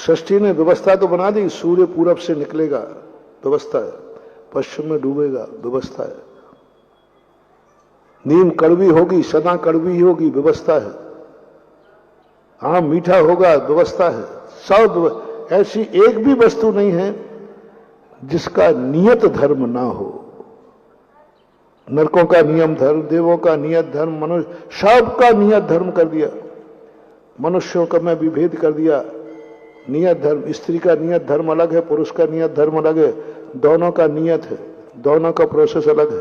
षष्ठी ने व्यवस्था तो बना दी, सूर्य पूरब से निकलेगा, व्यवस्था है, पश्चिम में डूबेगा, व्यवस्था है, नीम कड़वी होगी, सना कड़वी होगी, व्यवस्था है, आम मीठा होगा, व्यवस्था है, सब। ऐसी एक भी वस्तु नहीं है जिसका नियत धर्म ना हो। नरकों का नियम धर्म, देवों का नियत धर्म, मनुष्य सबका नियत धर्म कर दिया, मनुष्यों का में विभेद कर दिया। नियत धर्म, स्त्री का नियत धर्म अलग है, पुरुष का नियत धर्म अलग है, दोनों का नियत है, दोनों का प्रोसेस अलग है।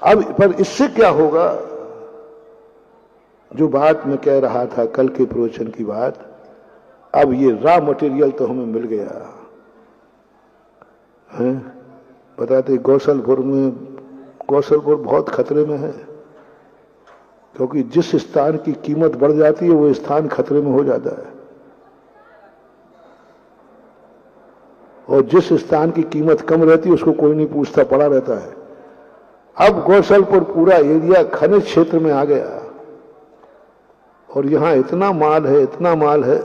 अब पर इससे क्या होगा, जो बात मैं कह रहा था कल के प्रवचन की बात, अब ये रॉ मटेरियल तो हमें मिल गया है। बताते गौसलपुर बहुत खतरे में है, क्योंकि जिस स्थान की कीमत बढ़ जाती है वो स्थान खतरे में हो जाता है, और जिस स्थान की कीमत कम रहती है उसको कोई नहीं पूछता, पड़ा रहता है। अब गौसलपुर पूरा एरिया खनिज क्षेत्र में आ गया, और यहां इतना माल है, इतना माल है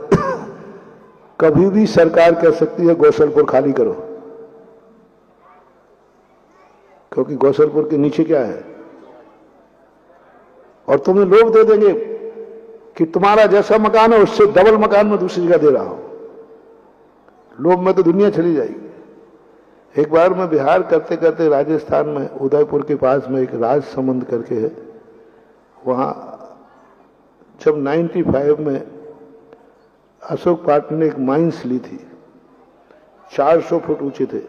कभी भी सरकार कह सकती है गौसलपुर खाली करो, क्योंकि गौसलपुर के नीचे क्या है, और तुम्हें लोग दे देंगे कि तुम्हारा जैसा मकान है उससे डबल मकान में दूसरी जगह दे रहा हूं। लोभ में तो दुनिया चली जाएगी। एक बार मैं बिहार करते करते राजस्थान में उदयपुर के पास में एक राजसमंद करके है, वहां जब 95 में अशोक पाटिल ने एक माइंस ली थी, 400 फुट ऊंचे थे।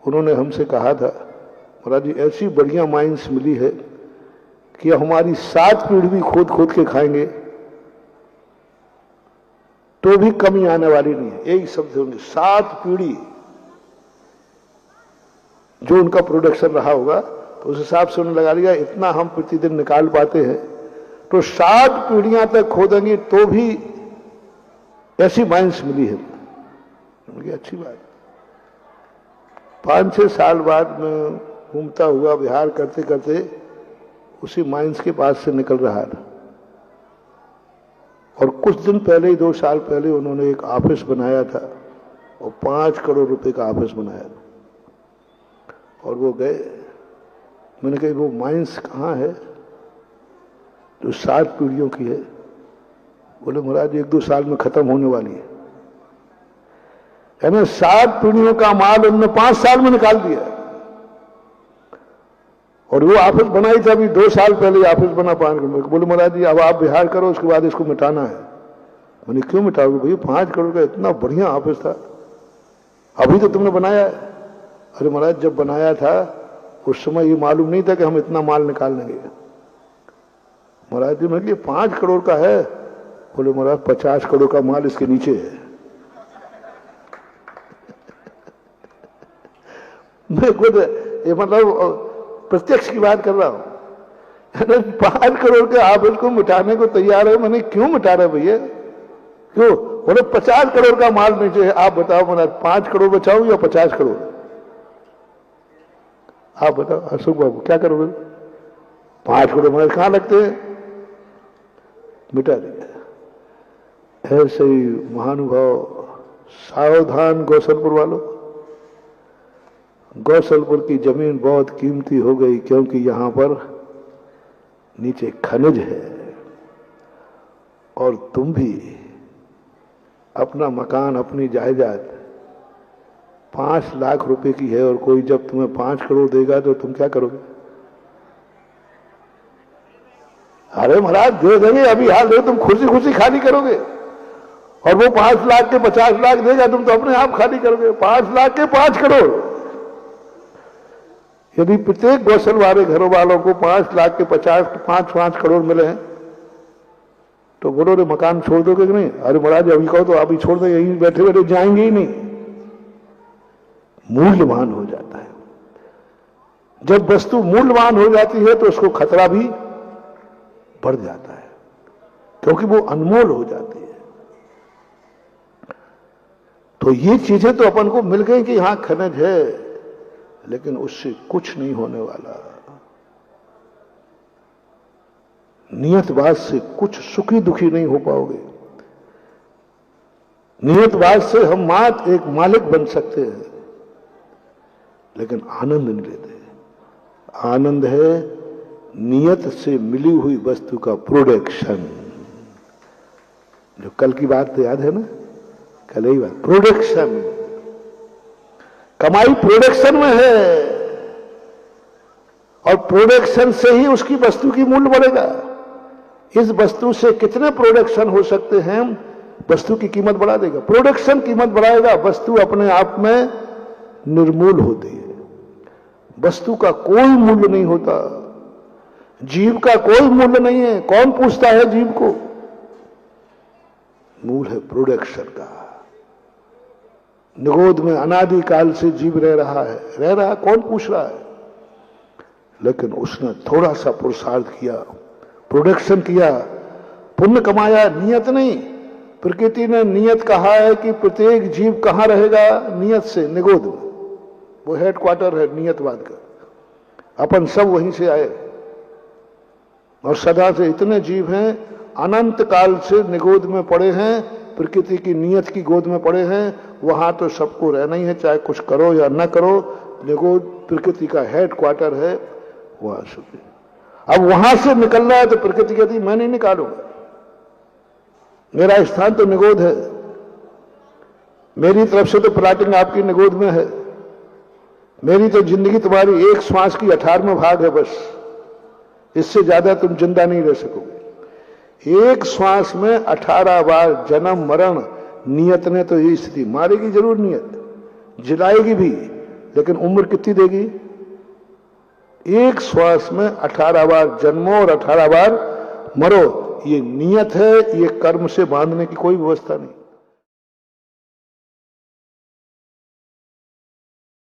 उन्होंने हमसे कहा था, महाराज जी ऐसी बढ़िया माइंस मिली है कि हमारी 7 पीढ़ी भी खोद खोद के खाएंगे तो भी कमी आने वाली नहीं है। एक शब्द होंगे, 7 पीढ़ी जो उनका प्रोडक्शन रहा होगा, तो उस हिसाब से उन्होंने लगा लिया इतना हम प्रतिदिन निकाल पाते हैं, तो 7 पीढ़ियां तक खोदेंगे तो भी ऐसी माइंस मिली है। अच्छी बात। 5-6 साल बाद में घूमता हुआ बिहार करते करते उसी माइंस के पास से निकल रहा था, और कुछ दिन पहले ही 2 साल पहले उन्होंने एक ऑफिस बनाया था, और 5 करोड़ रुपए का ऑफिस बनाया था। और वो गए, मैंने कहा वो माइंस कहाँ है जो 7 पीढ़ियों की है? बोले महाराज 1-2 साल में खत्म होने वाली है। यानी 7 पीढ़ियों का माल उन्होंने 5 साल में निकाल दिया, और वो ऑफिस बनाई थी अभी 2 साल पहले ऑफिस बना 5 करोड़। बोले महाराज जी अब आप बिहार करो, उसके बाद इसको मिटाना है। मैंने क्यों मिटाओगे भैया, 5 करोड़ का इतना बढ़िया ऑफिस था, अभी तो तुमने बनाया है। अरे महाराज जब बनाया था उस समय ये मालूम नहीं था कि हम इतना माल निकाल लेंगे। महाराज जी मैंने 5 करोड़ का है। बोले महाराज 50 करोड़ का माल इसके नीचे है। मैं खुद ये मतलब प्रत्यक्ष की बात कर रहा हूं। 5 करोड़ के ऑफिस को मिटाने को तैयार है। मैंने क्यों मिटा रहे भैया, क्यों? बोले 50 करोड़ का माल नीचे है। आप बताओ महाराज 5 करोड़ बचाओ या 50 करोड़? आप बताओ अशोक बाबू क्या करोगे? 5 करोड़ महाराज कहां लगते हैं? मिटा दिया। ऐसे ही महानुभाव, सावधान गौसलपुर वालों। गौसलपुर की जमीन बहुत कीमती हो गई, क्योंकि यहां पर नीचे खनिज है, और तुम भी अपना मकान, अपनी जायदाद 5 लाख रुपए की है, और कोई जब तुम्हें 5 करोड़ देगा तो तुम क्या करोगे? अरे महाराज दे देंगे, अभी हाल दे, तुम खुशी खुशी खाली करोगे, और वो 5 लाख के 50 लाख देगा, तुम तो अपने आप खाली करोगे। 5 लाख के 5 करोड़। यदि प्रत्येक गौसल वाले घरों वालों को 5 लाख के 5 करोड़ मिले हैं, तो बोलोगे मकान छोड़ दोगे कि नहीं? अरे महाराज अभी कहो तो अभी छोड़ दो, यहीं बैठे बैठे जाएंगे ही नहीं। मूल्यवान हो जाता है। जब वस्तु मूल्यवान हो जाती है तो उसको खतरा भी बढ़ जाता है, क्योंकि वो अनमोल हो जाती है। तो ये चीजें तो अपन को मिल गई कि यहां खनिज है, लेकिन उससे कुछ नहीं होने वाला। नियतवाद से कुछ सुखी दुखी नहीं हो पाओगे। नियतवाद से हम मात्र एक मालिक बन सकते हैं, लेकिन आनंद नहीं लेते। आनंद है नियत से मिली हुई वस्तु का प्रोडक्शन। जो कल की बात तो याद है ना, कल ही बात, प्रोडक्शन। कमाई प्रोडक्शन में है, और प्रोडक्शन से ही उसकी वस्तु की मूल्य बढ़ेगा। इस वस्तु से कितने प्रोडक्शन हो सकते हैं, वस्तु की कीमत बढ़ा देगा। प्रोडक्शन कीमत बढ़ाएगा, वस्तु अपने आप में निर्मूल होती है। वस्तु का कोई मूल्य नहीं होता, जीव का कोई मूल्य नहीं है। कौन पूछता है जीव को? मूल है प्रोडक्शन का। निगोद में अनादि काल से जीव रह रहा, कौन पूछ रहा है? लेकिन उसने थोड़ा सा पुरुषार्थ किया, प्रोडक्शन किया, पुण्य कमाया। नियत नहीं, प्रकृति ने नियत कहा है कि प्रत्येक जीव कहां रहेगा? नियत से, निगोद में। वो हेडक्वार्टर है नियतवाद का। अपन सब वहीं से आए, और सदा से इतने जीव हैं, अनंत काल से निगोद में पड़े हैं, प्रकृति की नियत की गोद में पड़े हैं। वहां तो सबको रहना ही है, चाहे कुछ करो या न करो। निगोद प्रकृति का हेडक्वार्टर है, वहां से। अब वहां से निकलना है तो प्रकृति कहती मैं नहीं निकालूंगा, मेरा स्थान तो निगोद है, मेरी तरफ से तो प्लाटिंग आपकी निगोद में है, मेरी तो जिंदगी तुम्हारी एक श्वास की 18वां भाग है, बस इससे ज्यादा तुम जिंदा नहीं रह सकोगे। एक श्वास में 18 बार जन्म मरण। नियत ने तो ये स्थिति, मारेगी जरूर नियत, जिलाएगी भी, लेकिन उम्र कितनी देगी? एक श्वास में 18 बार जन्मो और 18 बार मरो। ये नियत है, ये कर्म से बांधने की कोई व्यवस्था नहीं।